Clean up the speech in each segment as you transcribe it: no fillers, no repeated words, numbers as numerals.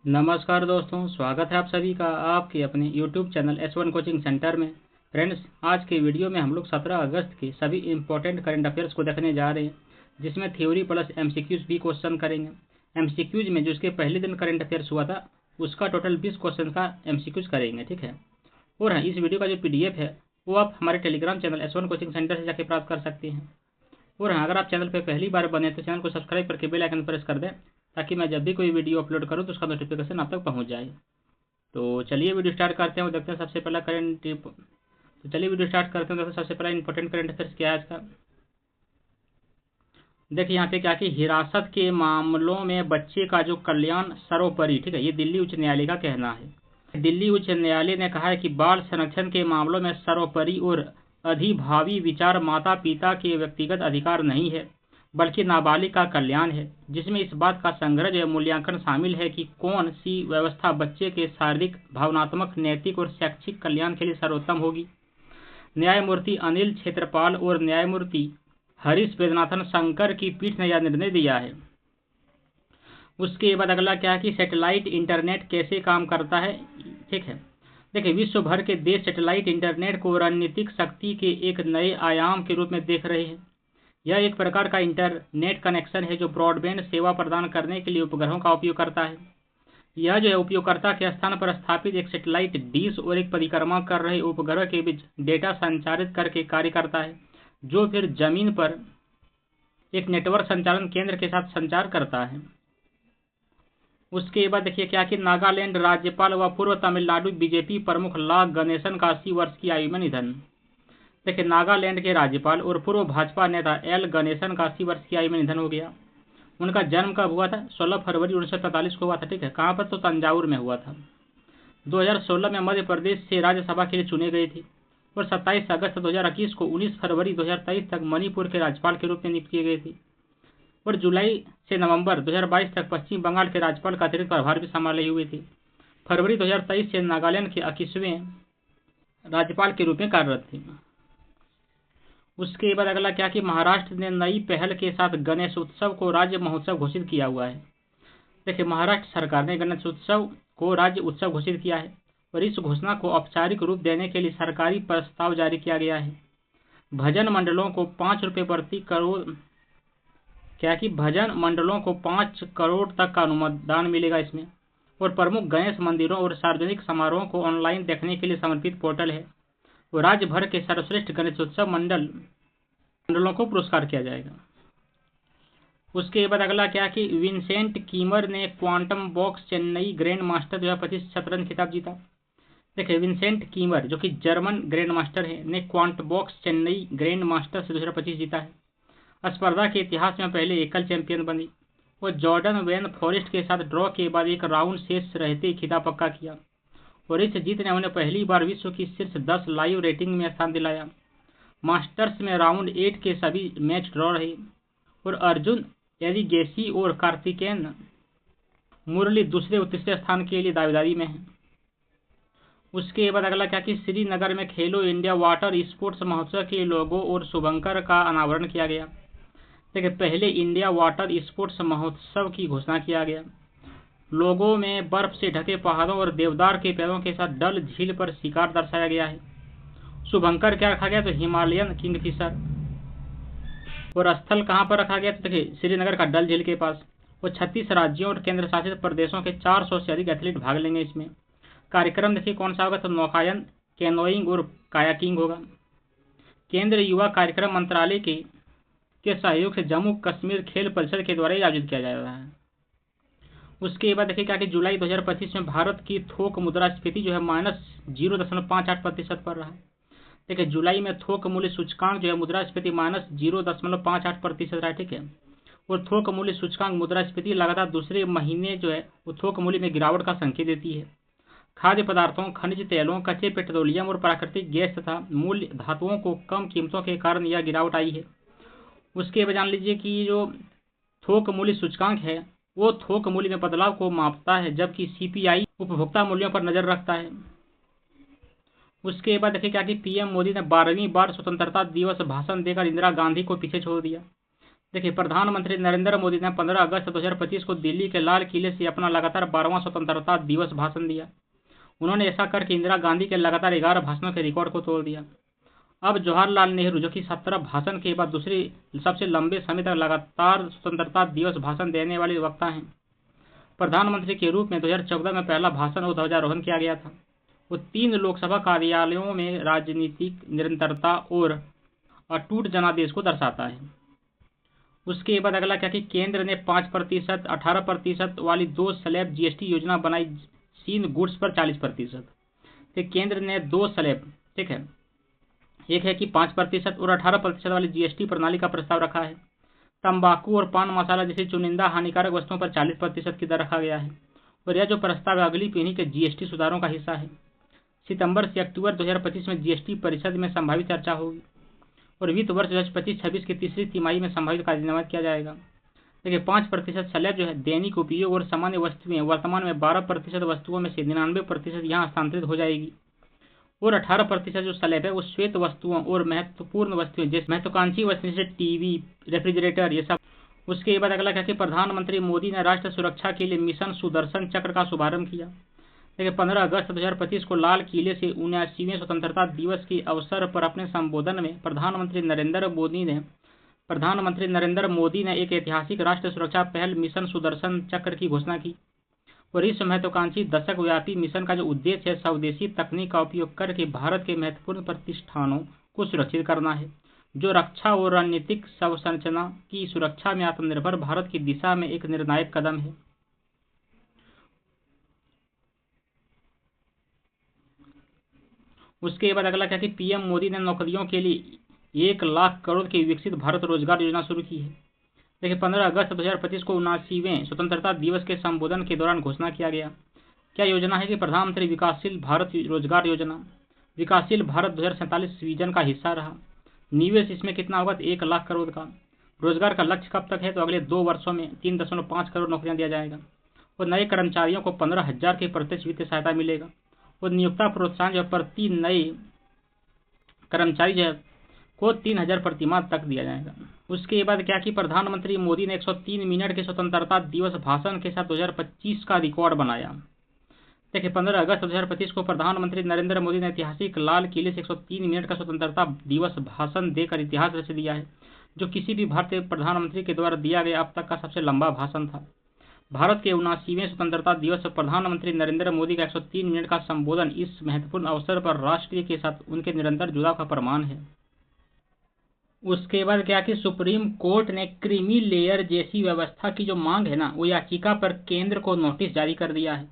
नमस्कार दोस्तों, स्वागत है आप सभी का आपके अपने YouTube channel S1 coaching centre में। फ्रेंड्स, आज के वीडियो में हम लोग 17 अगस्त के सभी इंपॉर्टेंट करंट अफेयर्स को देखने जा रहे हैं, जिसमें थ्योरी प्लस MCQs भी क्वेश्चन करेंगे। MCQs में जो इसके पहले दिन करंट अफेयर्स हुआ था उसका टोटल 20 क्वेश्चन का MCQs करेंगे, ठीक है। और हाँ, इस वीडियो का जो PDF है वो आप हमारे Telegram channel S1 coaching centre से जाके प्राप्त कर सकते हैं। और हाँ, अगर आप चैनल पर पहली बार बने तो चैनल को सब्सक्राइब करके बेल आइकन प्रेस कर दें, ताकि मैं जब भी कोई वीडियो अपलोड करूँ तो उसका नोटिफिकेशन आप तक पहुँच जाए। तो चलिए वीडियो स्टार्ट करते हैं और देखते हैं सबसे पहला तो चलिए वीडियो स्टार्ट करते हैं। देखते हैं सबसे पहला इंपॉर्टेंट करंट अफेयर्स क्या है आज का। देखिए यहाँ पे क्या कि हिरासत के मामलों में बच्चे का जो कल्याण सर्वोपरि, ठीक है, ये दिल्ली उच्च न्यायालय का कहना है। दिल्ली उच्च न्यायालय ने कहा है कि बाल संरक्षण के मामलों में सर्वोपरि और अधिभावी विचार माता पिता के व्यक्तिगत अधिकार नहीं है, बल्कि नाबालिग का कल्याण है, जिसमें इस बात का संग्रह या मूल्यांकन शामिल है कि कौन सी व्यवस्था बच्चे के शारीरिक, भावनात्मक, नैतिक और शैक्षिक कल्याण के लिए सर्वोत्तम होगी। न्यायमूर्ति अनिल क्षेत्रपाल और न्यायमूर्ति हरीश वेदनाथन शंकर की पीठ ने यह निर्णय दिया है। उसके बाद अगला क्या है कि सैटेलाइट इंटरनेट कैसे काम करता है, ठीक है। देखिए, विश्व भर के देश सैटेलाइट इंटरनेट को रणनीतिक शक्ति के एक नए आयाम के रूप में देख रहे हैं। यह एक प्रकार का इंटरनेट कनेक्शन है जो ब्रॉडबैंड सेवा प्रदान करने के लिए उपग्रहों का उपयोग करता है। यह जो है उपयोगकर्ता के स्थान पर स्थापित एक सैटेलाइट डिश और एक परिक्रमा कर रहे उपग्रह के बीच डेटा संचारित करके कार्य करता है, जो फिर जमीन पर एक नेटवर्क संचालन केंद्र के साथ संचार करता है। उसके बाद देखिए क्या कि नागालैंड राज्यपाल व पूर्व तमिलनाडु बीजेपी प्रमुख ला गणेशन का 80 वर्ष की आयु में निधन। देखिए, नागालैंड के राज्यपाल और पूर्व भाजपा नेता एल गणेशन का 80 वर्ष की आयु में निधन हो गया। उनका जन्म कब हुआ था? 16 फरवरी 1945 को हुआ था, ठीक है। कहाँ पर? तो तंजावुर में हुआ था। 2016 में मध्य प्रदेश से राज्यसभा के लिए चुने गए थे और 27 अगस्त 2021 को 19 फरवरी 2023 तक मणिपुर के राज्यपाल के रूप में नियुक्त किए गए थे और जुलाई से नवंबर 2022 तक पश्चिम बंगाल के राज्यपाल का अतिरिक्त प्रभार भी संभाले हुए थे। फरवरी 2023 से नागालैंड के 21वें राज्यपाल के रूप में कार्यरत थे। उसके बाद अगला क्या कि महाराष्ट्र ने नई पहल के साथ गणेश उत्सव को राज्य महोत्सव घोषित किया हुआ है। देखिए, महाराष्ट्र सरकार ने गणेश उत्सव को राज्य उत्सव घोषित किया है और इस घोषणा को औपचारिक रूप देने के लिए सरकारी प्रस्ताव जारी किया गया है। भजन मंडलों को 5 रुपये प्रति करोड़ क्या कि भजन मंडलों को 5 करोड़ तक का अनुदान मिलेगा इसमें। और प्रमुख गणेश मंदिरों और सार्वजनिक समारोहों को ऑनलाइन देखने के लिए समर्पित पोर्टल है और राज्य भर के सर्वश्रेष्ठ गणेशोत्सव मंडलों को पुरस्कार किया जाएगा। उसके बाद अगला क्या कि विंसेंट कीमर ने quantum box Chennai grand master 2025 शतरंज खिताब जीता। देखिए, विंसेंट कीमर जो कि जर्मन ग्रैंड मास्टर है ने quantum box Chennai grand master से 2025 जीता है। स्पर्धा के इतिहास में पहले एकल चैंपियन बनी और जॉर्डन वेन फॉरेस्ट के साथ ड्रॉ के बाद एक राउंड शेष रहते खिताब पक्का किया और इस जीत ने उन्हें पहली बार विश्व की शीर्ष 10 लाइव रेटिंग में स्थान दिलाया। मास्टर्स में राउंड 8 के सभी मैच ड्रॉ रहे और अर्जुन एरिगेसी और कार्तिकेयन मुरली दूसरे और तीसरे स्थान के लिए दावेदारी में हैं। उसके बाद अगला क्या कि श्रीनगर में खेलो इंडिया वाटर स्पोर्ट्स महोत्सव के लोगो और शुभंकर का अनावरण किया गया। देखिए, पहले इंडिया वाटर स्पोर्ट्स महोत्सव की घोषणा किया गया। लोगों में बर्फ से ढके पहाड़ों और देवदार के पेड़ों के साथ डल झील पर शिकार दर्शाया गया है। शुभंकर क्या रखा गया? तो हिमालयन किंगफिशर। और स्थल कहाँ पर रखा गया? तो देखिए, श्रीनगर का डल झील के पास। और 36 राज्यों और केंद्र शासित प्रदेशों के 400 से अधिक एथलीट भाग लेंगे इसमें। कार्यक्रम देखिए कौन सा होगा? तो नौकायन, कैनोइंग और कायाकिंग होगा। केंद्रीय युवा कार्यक्रम मंत्रालय के सहयोग से जम्मू कश्मीर खेल परिषद के द्वारा आयोजित किया जा रहा है। उसके बाद देखिए क्या कि जुलाई 2025 में भारत की थोक मुद्रास्फीति जो है -0.58% पर रहा। देखिए, जुलाई में थोक मूल्य सूचकांक जो है मुद्रास्फीति -0.58% रहा, ठीक है। और थोक मूल्य सूचकांक मुद्रास्फीति लगातार दूसरे महीने जो है वो थोक मूल्य में गिरावट का संकेत देती है। खाद्य पदार्थों, खनिज तेलों, कच्चे पेट्रोलियम और प्राकृतिक गैस तथा मूल्य धातुओं को कम कीमतों के कारण यह गिरावट आई है। उसके बाद जान लीजिए कि जो थोक मूल्य सूचकांक है वो थोक मूल्य में बदलाव को मापता है, जबकि CPI उपभोक्ता मूल्यों पर नजर रखता है। उसके बाद देखिए क्या कि PM मोदी ने 12वीं बार स्वतंत्रता दिवस भाषण देकर इंदिरा गांधी को पीछे छोड़ दिया। देखिए, प्रधानमंत्री नरेंद्र मोदी ने 15 अगस्त 2025 को दिल्ली के लाल किले से अपना लगातार 12वां स्वतंत्रता दिवस भाषण दिया। उन्होंने ऐसा करके इंदिरा गांधी के लगातार 11 भाषणों के रिकॉर्ड को तोड़ दिया। अब जवाहरलाल नेहरू, जो कि 17 भाषण के बाद दूसरी सबसे लंबे समय तक लगातार स्वतंत्रता दिवस भाषण देने वाले वक्ता हैं। प्रधानमंत्री के रूप में 2014 में पहला भाषण और ध्वजारोहण किया गया था। वो 3 लोकसभा कार्यालयों में राजनीतिक निरंतरता और अटूट जनादेश को दर्शाता है। उसके बाद अगला क्या कि केंद्र ने 5%, 18% वाली 2 स्लैब जीएसटी योजना बनाई, सीन गुड्स पर 40%। तो केंद्र ने 2 स्लैब, ठीक है, एक है कि 5% और 18% वाली जीएसटी प्रणाली का प्रस्ताव रखा है। तंबाकू और पान मसाला जैसी चुनिंदा हानिकारक वस्तुओं पर 40% की दर रखा गया है और यह जो प्रस्ताव है अगली पीढ़ी के जीएसटी सुधारों का हिस्सा है। सितंबर से अक्टूबर 2025 में जीएसटी परिषद में संभावित चर्चा होगी और वित्त वर्ष 2025-26 की तीसरी तिमाही में संभावित कार्यान्वयन किया जाएगा। देखिए, 5% स्लैब जो है दैनिक उपयोग और सामान्य वस्तुएं वर्तमान में 12% वस्तुओं में से 99% यहाँ हस्तांतरित हो जाएगी और 18% जो स्लैब है वो श्वेत वस्तुओं और महत्वपूर्ण वस्तुएं जैसे महत्वाकांक्षी वस्तुएं जैसे टीवी, रेफ्रिजरेटर, ये सब। उसके बाद अगला क्या कि प्रधानमंत्री मोदी ने राष्ट्र सुरक्षा के लिए मिशन सुदर्शन चक्र का शुभारंभ किया। देखिए, 15 अगस्त 2025 को लाल किले से 79वें स्वतंत्रता दिवस के अवसर पर अपने संबोधन में प्रधानमंत्री नरेंद्र मोदी ने एक ऐतिहासिक राष्ट्र सुरक्षा पहल मिशन सुदर्शन चक्र की घोषणा की और इस महत्वाकांक्षी दशक व्यापी मिशन का जो उद्देश्य है स्वदेशी तकनीक का उपयोग करके भारत के महत्वपूर्ण प्रतिष्ठानों को सुरक्षित करना है, जो रक्षा और रणनीतिक अवसंरचना की सुरक्षा में आत्मनिर्भर भारत की दिशा में एक निर्णायक कदम है। उसके बाद अगला क्या कि पीएम मोदी ने नौकरियों के लिए 1 लाख करोड़ की विकसित भारत रोजगार योजना शुरू की है। देखिए, 15 अगस्त 2025 को 79वें स्वतंत्रता दिवस के संबोधन के दौरान घोषणा किया गया। क्या योजना है कि प्रधानमंत्री विकासशील भारत रोजगार योजना। विकासशील भारत 2047 विजन का हिस्सा रहा। निवेश इसमें कितना होगा, 1 लाख करोड़ का। रोजगार का लक्ष्य कब तक है, तो अगले 2 वर्षों में 3.5 करोड़ नौकरियां दिया जाएगा और नए कर्मचारियों को 15,000 की प्रत्यक्ष वित्तीय सहायता मिलेगा और नियोक्ता प्रोत्साहन जो प्रति नए कर्मचारी जो को 3,000 प्रति माह तक दिया जाएगा। उसके बाद क्या कि प्रधानमंत्री मोदी ने 103 मिनट के स्वतंत्रता दिवस भाषण के साथ 2025 का रिकॉर्ड बनाया। देखिए, 15 अगस्त 2025 को प्रधानमंत्री नरेंद्र मोदी ने ऐतिहासिक लाल किले से 103 मिनट का स्वतंत्रता दिवस भाषण देकर इतिहास रच दिया है, जो किसी भी भारतीय प्रधानमंत्री के द्वारा दिया गया अब तक का सबसे लंबा भाषण था। भारत के 79वें स्वतंत्रता दिवस पर प्रधानमंत्री नरेंद्र मोदी का 103 मिनट का संबोधन इस महत्वपूर्ण अवसर पर राष्ट्र के साथ उनके निरंतर जुड़ाव का प्रमाण है। उसके बाद क्या कि सुप्रीम कोर्ट ने क्रीमी लेयर जैसी व्यवस्था की जो मांग है ना, वो याचिका पर केंद्र को नोटिस जारी कर दिया है।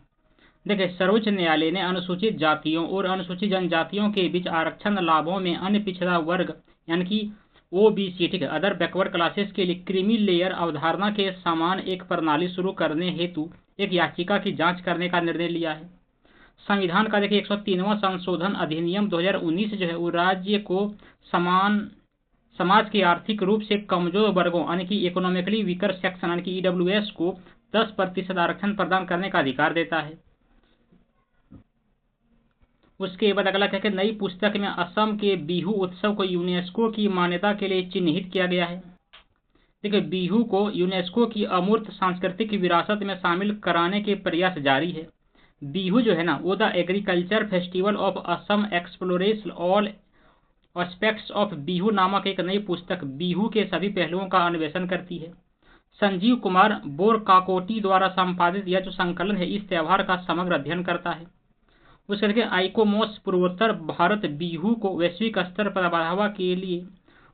देखिए, सर्वोच्च न्यायालय ने अनुसूचित जातियों और अनुसूचित जनजातियों के बीच आरक्षण लाभों में अन्य पिछड़ा वर्ग यानी कि ओबीसी, ठीक है, अदर बैकवर्ड क्लासेस के लिए क्रीमी लेयर अवधारणा के समान एक प्रणाली शुरू करने हेतु एक याचिका की जांच करने का निर्णय लिया है। संविधान का देखिए 103वां संशोधन अधिनियम 2019 जो है वो राज्य को समाज के आर्थिक रूप से कमजोर वर्गों यानी कि इकोनॉमिकली वीकर सेक्शन यानी कि ईडब्ल्यूएस को 10% आरक्षण प्रदान करने का अधिकार देता है। उसके बाद अगला क्या कि नई पुस्तक में असम के बिहू उत्सव को यूनेस्को की मान्यता के लिए चिन्हित किया गया है। देखिए, बिहू को यूनेस्को की अमूर्त सांस्कृतिक विरासत में शामिल कराने के प्रयास जारी है। बिहू जो है ना वो the agriculture festival of Assam explores all aspects of Bihu नामक एक नई पुस्तक बिहू के सभी पहलुओं का अन्वेषण करती है। संजीव कुमार बोरकाकोटी द्वारा संपादित यह जो संकलन है इस त्यौहार का समग्र अध्ययन करता है। उसके देखिए आइकोमोस पूर्वोत्तर भारत बिहू को वैश्विक स्तर पर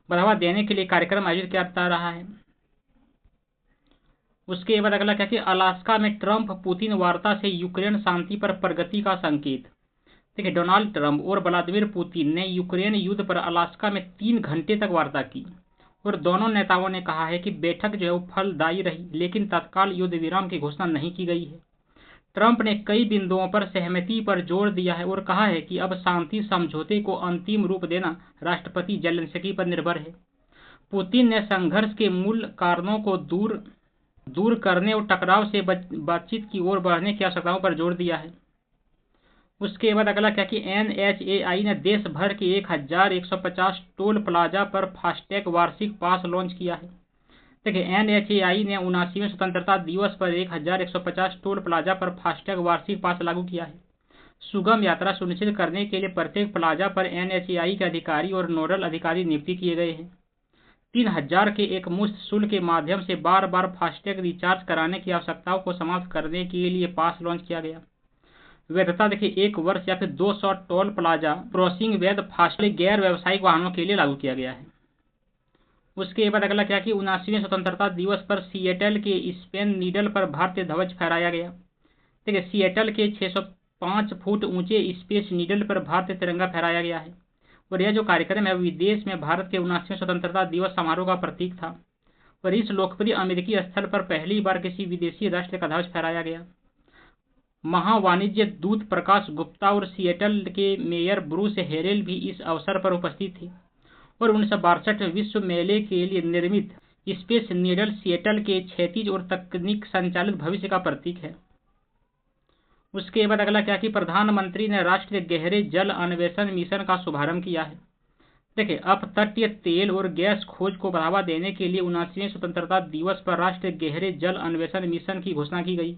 बढ़ावा देने के लिए कार्यक्रम आयोजित करता रहा है। उसके बाद अगला क्या कि अलास्का में ट्रंप पुतिन वार्ता से यूक्रेन शांति पर प्रगति का संकेत। देखिए, डोनाल्ड ट्रंप और व्लादिमीर पुतिन ने यूक्रेन युद्ध पर अलास्का में 3 घंटे तक वार्ता की और दोनों नेताओं ने कहा है कि बैठक जो है वो फलदायी रही, लेकिन तत्काल युद्ध विराम की घोषणा नहीं की गई है। ट्रंप ने कई बिंदुओं पर सहमति पर जोर दिया है और कहा है कि अब शांति समझौते को अंतिम रूप देना राष्ट्रपति जेलेंस्की पर निर्भर है। पुतिन ने संघर्ष के मूल कारणों को दूर करने और टकराव से बातचीत की ओर बढ़ने की आवश्यकताओं पर जोर दिया है। उसके बाद अगला क्या कि NHAI ने देश भर के 1150 टोल प्लाजा पर फास्टैग वार्षिक पास लॉन्च किया है। देखिए NHAI ने 79वें स्वतंत्रता दिवस पर 1150 टोल प्लाजा पर फास्टैग वार्षिक पास लागू किया है। सुगम यात्रा सुनिश्चित करने के लिए प्रत्येक प्लाजा पर NHAI के अधिकारी और नोडल अधिकारी नियुक्त किए गए हैं। 3000 के एक मुश्त शुल्क के माध्यम से बार बार फास्टैग रिचार्ज कराने की आवश्यकताओं को समाप्त करने के लिए पास लॉन्च किया गया। वैधता देखिए 1 वर्ष या फिर 200 टोल प्लाजा क्रॉसिंग वैध फास्टैग गैर व्यावसायिक वाहनों के लिए लागू किया गया है। उसके बाद अगला क्या कि 79वें स्वतंत्रता दिवस पर सिएटल के स्पेन नीडल पर भारतीय ध्वज फहराया गया। देखिए सिएटल के 605 फुट ऊंचे स्पेस नीडल पर भारतीय तिरंगा फहराया गया है और यह जो कार्यक्रम है विदेश में भारत के 79वें स्वतंत्रता दिवस समारोह का प्रतीक था और इस लोकप्रिय अमेरिकी स्थल पर पहली बार किसी विदेशी राष्ट्र का ध्वज फहराया गया। महावाणिज्य दूत प्रकाश गुप्ता और सिएटल के मेयर ब्रूस हेरेल भी इस अवसर पर उपस्थित थे और 1962 विश्व मेले के लिए निर्मित स्पेस नीडल सिएटल के क्षैतिज और तकनीक संचालित भविष्य का प्रतीक है। उसके बाद अगला क्या कि प्रधानमंत्री ने राष्ट्रीय गहरे जल अन्वेषण मिशन का शुभारंभ किया है। देखिए अपतटीय तेल और गैस खोज को बढ़ावा देने के लिए 79वें स्वतंत्रता दिवस पर राष्ट्रीय गहरे जल अन्वेषण मिशन की घोषणा की गई।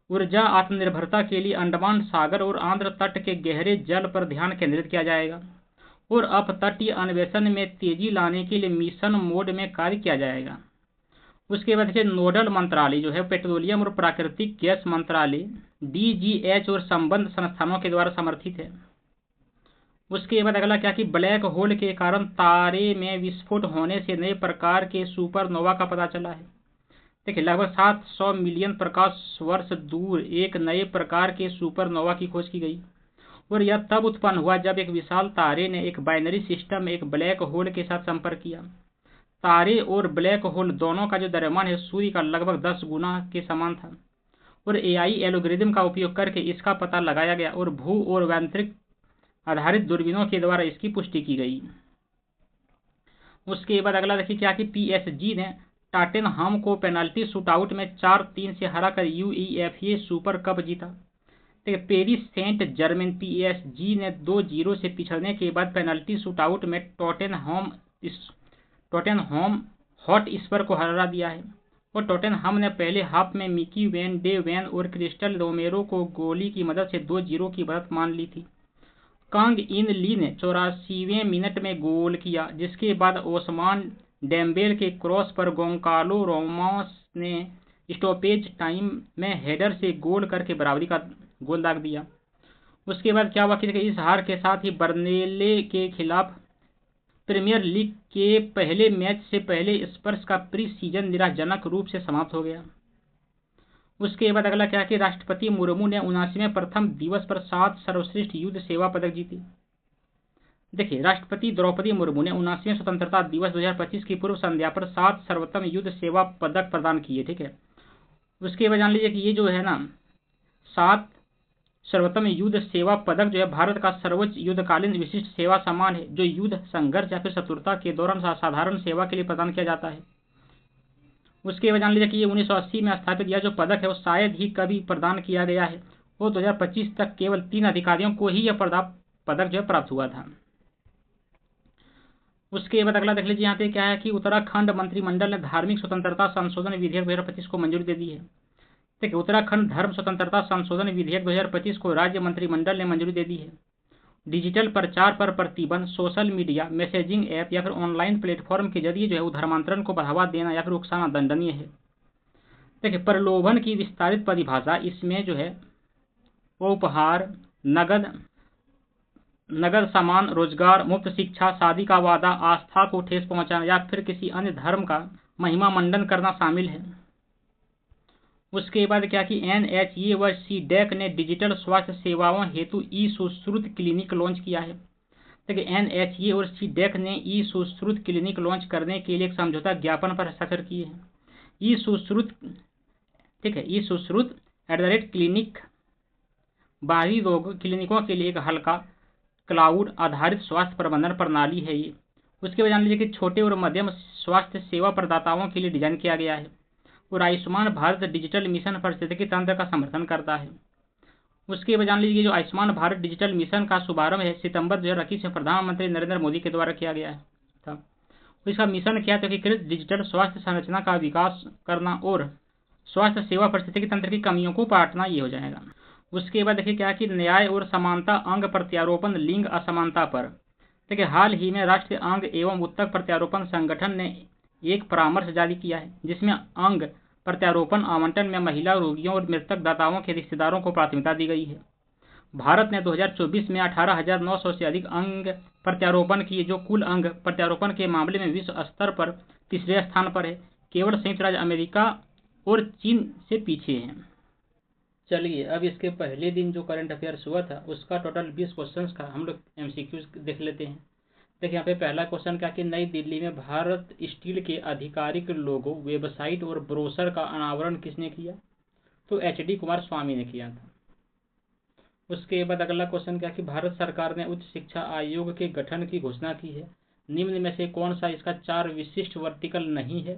ऊर्जा आत्मनिर्भरता के लिए अंडमान सागर और आंध्र तट के गहरे जल पर ध्यान केंद्रित किया जाएगा और अपतटीय अन्वेषण में तेजी लाने के लिए मिशन मोड में कार्य किया जाएगा। उसके बाद देखिए नोडल मंत्रालय जो है पेट्रोलियम और प्राकृतिक गैस मंत्रालय DGH और संबद्ध संस्थानों के द्वारा समर्थित है। उसके बाद अगला क्या कि ब्लैक होल के कारण तारे में विस्फोट होने से नए प्रकार के सुपरनोवा का पता चला है। देखिए लगभग 700 मिलियन प्रकाश वर्ष दूर एक नए प्रकार के सुपरनोवा की खोज की गई और यह तब उत्पन्न हुआ जब एक विशाल तारे ने एक बाइनरी सिस्टम में एक ब्लैक होल के साथ संपर्क किया। तारे और ब्लैक होल दोनों का जो द्रव्यमान है सूर्य का लगभग 10 गुना के समान था और AI एल्गोरिदम का उपयोग करके इसका पता लगाया गया और भू और यांत्रिक आधारित दूरबीनों के द्वारा इसकी पुष्टि की गई। उसके बाद अगला देखिए क्या कि PSG ने टॉटेनहम को पेनल्टी शूटआउट में 4-3 से हराकर UEFA सुपर कप जीता। पेरिस सेंट जर्मेन PSG ने 2-0 से पिछड़ने के बाद पेनल्टी शूटआउट में टॉटेनहम हॉटस्पर को हरा दिया है और टॉटेनहम ने पहले हाफ में मिकी वैन डे वैन और क्रिस्टल रोमेरो को गोली की मदद से 2-0 की बढ़त मान ली थी। कांग इन ली ने 84वें मिनट में गोल किया जिसके बाद ओस्मान डेम्बेल के क्रॉस पर गोंकालो रामोस ने स्टॉपेज टाइम में हेडर से गोल करके बराबरी का गोल दाग दिया। उसके बाद क्या हुआ कि इस हार के साथ ही बर्नले के खिलाफ प्रीमियर लीग के पहले मैच से पहले स्पर्स का प्री सीजन निराशजनक रूप से समाप्त हो गया। उसके बाद अगला क्या कि राष्ट्रपति मुर्मू ने 79वें प्रथम दिवस पर 7 सर्वश्रेष्ठ युद्ध सेवा पदक जीते। देखिए राष्ट्रपति द्रौपदी मुर्मू ने 79वें स्वतंत्रता दिवस 2025 की पूर्व संध्या पर 7 सर्वोत्तम युद्ध सेवा पदक प्रदान किए। ठीक है, उसके बाद जान लीजिए कि ये जो है ना 7 सर्वोत्तम युद्ध सेवा पदक जो है भारत का सर्वोच्च युद्धकालीन विशिष्ट सेवा सम्मान है जो युद्ध संघर्ष या फिर शत्रुता के दौरान साधारण सेवा के लिए प्रदान किया जाता है। उसके बाद जान लीजिए कि ये 1980 में स्थापित यह जो पदक है वो शायद ही कभी प्रदान किया गया है और 2025 तक केवल 3 अधिकारियों को ही यह पदक जो है प्राप्त हुआ था। उसके बाद अगला देख लीजिए यहाँ पे क्या है कि उत्तराखंड मंत्रिमंडल ने धार्मिक स्वतंत्रता संशोधन विधेयक 2025 को मंजूरी दे दी है। देखिए उत्तराखंड धर्म स्वतंत्रता संशोधन विधेयक 2025 को राज्य मंत्रिमंडल ने मंजूरी दे दी है। डिजिटल प्रचार पर प्रतिबंध, सोशल मीडिया मैसेजिंग ऐप या फिर ऑनलाइन प्लेटफॉर्म के जरिए जो है धर्मांतरण को बढ़ावा देना या फिर उकसाना दंडनीय है। देखिए प्रलोभन की विस्तारित परिभाषा इसमें जो है उपहार, नगद सामान, रोजगार, मुफ्त शिक्षा, शादी का वादा, आस्था को ठेस पहुंचाना या फिर किसी अन्य धर्म का महिमा मंडन करना शामिल है। उसके बाद क्या कि NHA व CDAC ने डिजिटल स्वास्थ्य सेवाओं हेतु ई-सुश्रुत क्लिनिक लॉन्च किया है। देखिए NHA और CDAC ने ई-सुश्रुत क्लिनिक लॉन्च करने के लिए एक समझौता ज्ञापन पर हस्ताक्षर किए हैं। ई-सुश्रुत ठीक है, ई-सुश्रुत क्लिनिक बाहरी रोग क्लिनिकों के लिए एक हल्का क्लाउड आधारित स्वास्थ्य प्रबंधन प्रणाली है ये। उसके बाद जान लीजिए कि छोटे और मध्यम स्वास्थ्य सेवा प्रदाताओं के लिए डिजाइन किया गया है और आयुष्मान भारत डिजिटल मिशन पारिस्थितिकी तंत्र का समर्थन करता है। उसके बाद जान लीजिए जो आयुष्मान भारत डिजिटल मिशन का शुभारंभ है सितंबर 2021 में प्रधानमंत्री नरेंद्र मोदी के द्वारा किया गया था तो इसका मिशन क्या है? तो एकीकृत डिजिटल स्वास्थ्य संरचना का विकास करना और स्वास्थ्य सेवा पारिस्थितिकी तंत्र की कमियों को पाटना, ये हो जाएगा। उसके बाद देखिए क्या है कि न्याय और समानता अंग प्रत्यारोपण लिंग असमानता पर। देखिए हाल ही में राष्ट्रीय अंग एवं उत्तक प्रत्यारोपण संगठन ने एक परामर्श जारी किया है जिसमें अंग प्रत्यारोपण आवंटन में महिला रोगियों और मृतक दाताओं के रिश्तेदारों को प्राथमिकता दी गई है। भारत ने 2024 में 18,900 से अधिक अंग प्रत्यारोपण किए, जो कुल अंग प्रत्यारोपण के मामले में विश्व स्तर पर तीसरे स्थान पर है। केवल संयुक्त राज्य अमेरिका और चीन से पीछे हैं। चलिए अब इसके पहले दिन जो करंट अफेयर्स हुआ था उसका टोटल 20 क्वेश्चंस का हम लोग एमसीक्यूज देख लेते हैं। देखिए यहाँ पे पहला क्वेश्चन क्या कि नई दिल्ली में भारत स्टील के आधिकारिक लोगो, वेबसाइट और ब्रोशर का अनावरण किसने किया? तो एचडी कुमारस्वामी ने किया था। उसके बाद अगला क्वेश्चन क्या कि भारत सरकार ने उच्च शिक्षा आयोग के गठन की घोषणा की है, निम्न में से कौन सा इसका 4 विशिष्ट वर्टिकल नहीं है?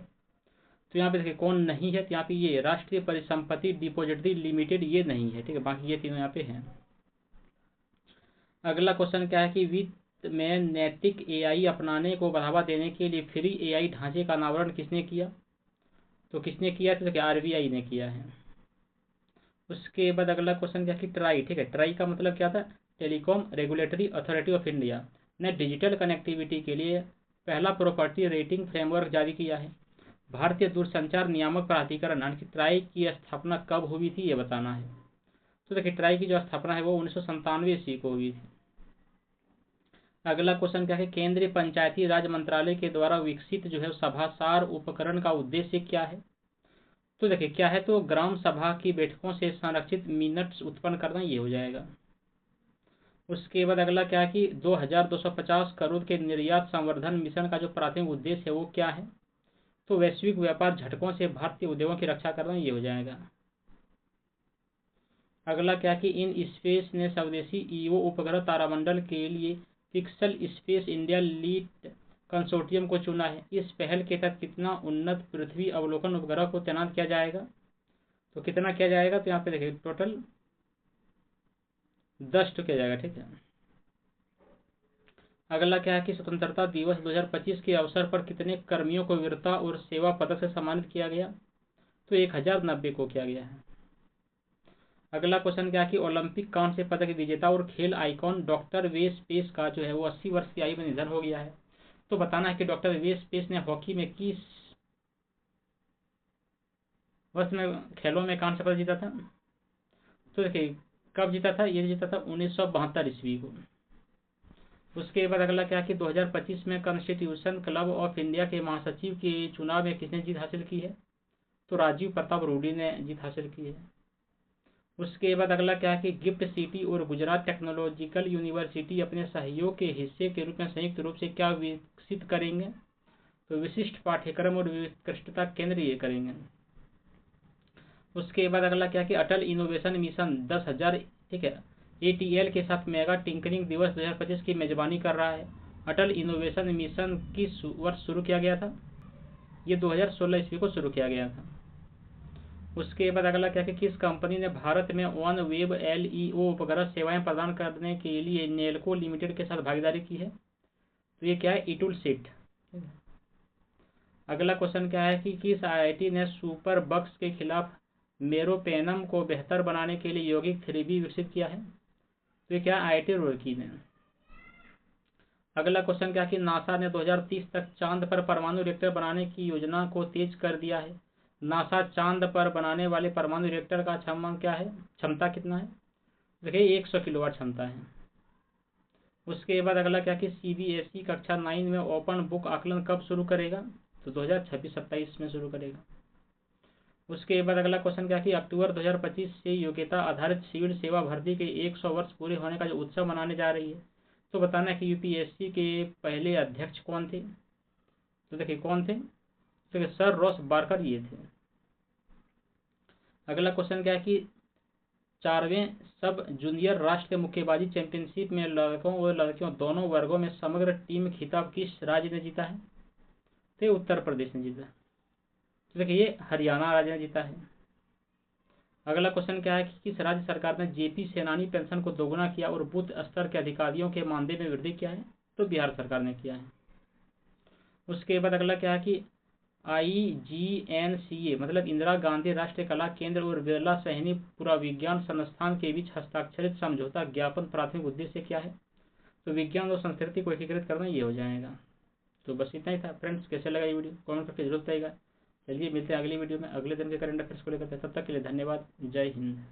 तो यहाँ पे देखिए कौन नहीं है, तो यहाँ पे ये राष्ट्रीय परिसंपत्ति डिपोजिटरी लिमिटेड ये नहीं है, ठीक है, बाकी ये तीनों यहाँ पे हैं। अगला क्वेश्चन क्या है कि वित्त में नैतिक एआई अपनाने को बढ़ावा देने के लिए फ्री एआई ढांचे का अनावरण किसने किया? तो किसने किया? तो देखिए आरबीआई ने किया है। उसके बाद अगला क्वेश्चन क्या कि ट्राई, ठीक है, ट्राई का मतलब क्या था? Telecom regulatory authority of India ने डिजिटल कनेक्टिविटी के लिए पहला प्रॉपर्टी रेटिंग फ्रेमवर्क जारी किया है। भारतीय दूरसंचार नियामक प्राधिकरण यानी कि ट्राई की स्थापना कब हुई थी ये बताना है। तो देखिए ट्राई की जो स्थापना है वो 1997 ईस्वी को हुई थी। अगला क्वेश्चन क्या है? केंद्रीय पंचायती राज मंत्रालय के द्वारा विकसित जो है सभासार उपकरण का उद्देश्य क्या है? तो देखिए क्या है, तो ग्राम सभा की बैठकों से संरक्षित मिनट्स उत्पन्न करना, ये हो जाएगा। उसके बाद अगला क्या है कि 2250 करोड़ के निर्यात संवर्धन मिशन का जो प्राथमिक उद्देश्य है वो क्या है? तो वैश्विक व्यापार झटकों से भारतीय उद्योगों की रक्षा करना, ये हो जाएगा। अगला क्या कि इन स्पेस ने स्वदेशी ईओ उपग्रह तारामंडल के लिए pixel space India lead consortium को चुना है। इस पहल के तहत कितना उन्नत पृथ्वी अवलोकन उपग्रह को तैनात किया जाएगा? तो कितना किया जाएगा? तो यहाँ पे देखिए टोटल 10 किया जाएगा, ठीक है। अगला क्या है कि स्वतंत्रता दिवस 2025 के अवसर पर कितने कर्मियों को वीरता और सेवा पदक से सम्मानित किया गया? तो 1090 को किया गया है। अगला क्वेश्चन क्या है कि ओलंपिक कांस्य पदक विजेता और खेल आइकॉन डॉक्टर वेस पेस का जो है वो 80 वर्ष की आयु में निधन हो गया है। तो बताना है कि डॉक्टर वेस पेस ने हॉकी में किस वर्ष में खेलों में कांस्य पदक जीता था? तो देखिए कब जीता था, ये जीता था 1972 ईस्वी को। उसके बाद अगला क्या कि 2025 में कॉन्स्टिट्यूशन क्लब ऑफ इंडिया के महासचिव के चुनाव में किसने जीत हासिल की है? तो राजीव प्रताप रूडी ने जीत हासिल की है। उसके बाद अगला क्या है कि गिफ्ट सिटी और गुजरात टेक्नोलॉजिकल यूनिवर्सिटी अपने सहयोग के हिस्से के रूप में संयुक्त रूप से क्या विकसित करेंगे? तो विशिष्ट पाठ्यक्रम और उत्कृष्टता केंद्र ये करेंगे। उसके बाद अगला क्या कि अटल इनोवेशन मिशन 10,000, ठीक है, ATL के साथ मेगा टिंकरिंग दिवस 2025 की मेजबानी कर रहा है। अटल इनोवेशन मिशन किस वर्ष शुरू किया गया था? ये 2016 ईस्वी को शुरू किया गया था। उसके बाद अगला क्या कि किस कंपनी ने भारत में वन वेब LEO उपग्रह सेवाएं प्रदान करने के लिए नेल्को लिमिटेड के साथ भागीदारी की है? तो ये क्या है? इटुल सेट। अगला क्वेश्चन क्या है कि किस IIT ने सुपर बग्स के खिलाफ मेरोपेनम को बेहतर बनाने के लिए यौगिक 3B विकसित किया है? तो ये क्या है? IIT रुड़की ने। अगला क्वेश्चन क्या कि नासा ने 2030 तक चांद पर परमाणु रिएक्टर बनाने की योजना को तेज कर दिया है। नासा चांद पर बनाने वाले परमाणु रिएक्टर का क्षमता कितना है? देखिए 100 किलोवाट क्षमता है। उसके बाद अगला क्या कि CBSE कक्षा 9 में ओपन बुक आकलन कब शुरू करेगा? तो 2026-27 में शुरू करेगा। उसके बाद अगला क्वेश्चन क्या कि अक्टूबर 2025 से योग्यता आधारित सिविल सेवा भर्ती के 100 वर्ष पूरे होने का जो उत्सव मनाने जा रही है। तो बताना है कि UPSC के पहले अध्यक्ष कौन थे? तो देखिए कौन थे? तो सर रॉस बार्कर ये थे। अगला क्वेश्चन क्या है कि 4वें सब जूनियर राष्ट्रीय मुक्केबाजी चैंपियनशिप में लड़कों और लड़कियों दोनों वर्गों में समग्र टीम खिताब किस राज्य ने जीता है? तो उत्तर प्रदेश ने जीता। तो देखिए ये हरियाणा राज्य ने जीता है। अगला क्वेश्चन क्या है कि किस राज्य सरकार ने JP सेनानी पेंशन को दोगुना किया और बूथ स्तर के अधिकारियों के मानदेय में वृद्धि किया है? तो बिहार सरकार ने किया है। उसके बाद अगला क्या है कि IGNCA मतलब इंदिरा गांधी राष्ट्रीय कला केंद्र और बिरला सैनी पुराविज्ञान संस्थान के बीच हस्ताक्षरित समझौता ज्ञापन प्राथमिक उद्देश्य क्या है? तो विज्ञान और संस्कृति को एकीकृत करना ये हो जाएगा। तो बस इतना ही था फ्रेंड्स। कैसे लगा ये वीडियो कमेंट करके जरूर बताइएगा। चलिए मिलते हैं अगली वीडियो में अगले दिन के करंट अफेयर्स को लेकर। तब तक के लिए धन्यवाद। जय हिंद।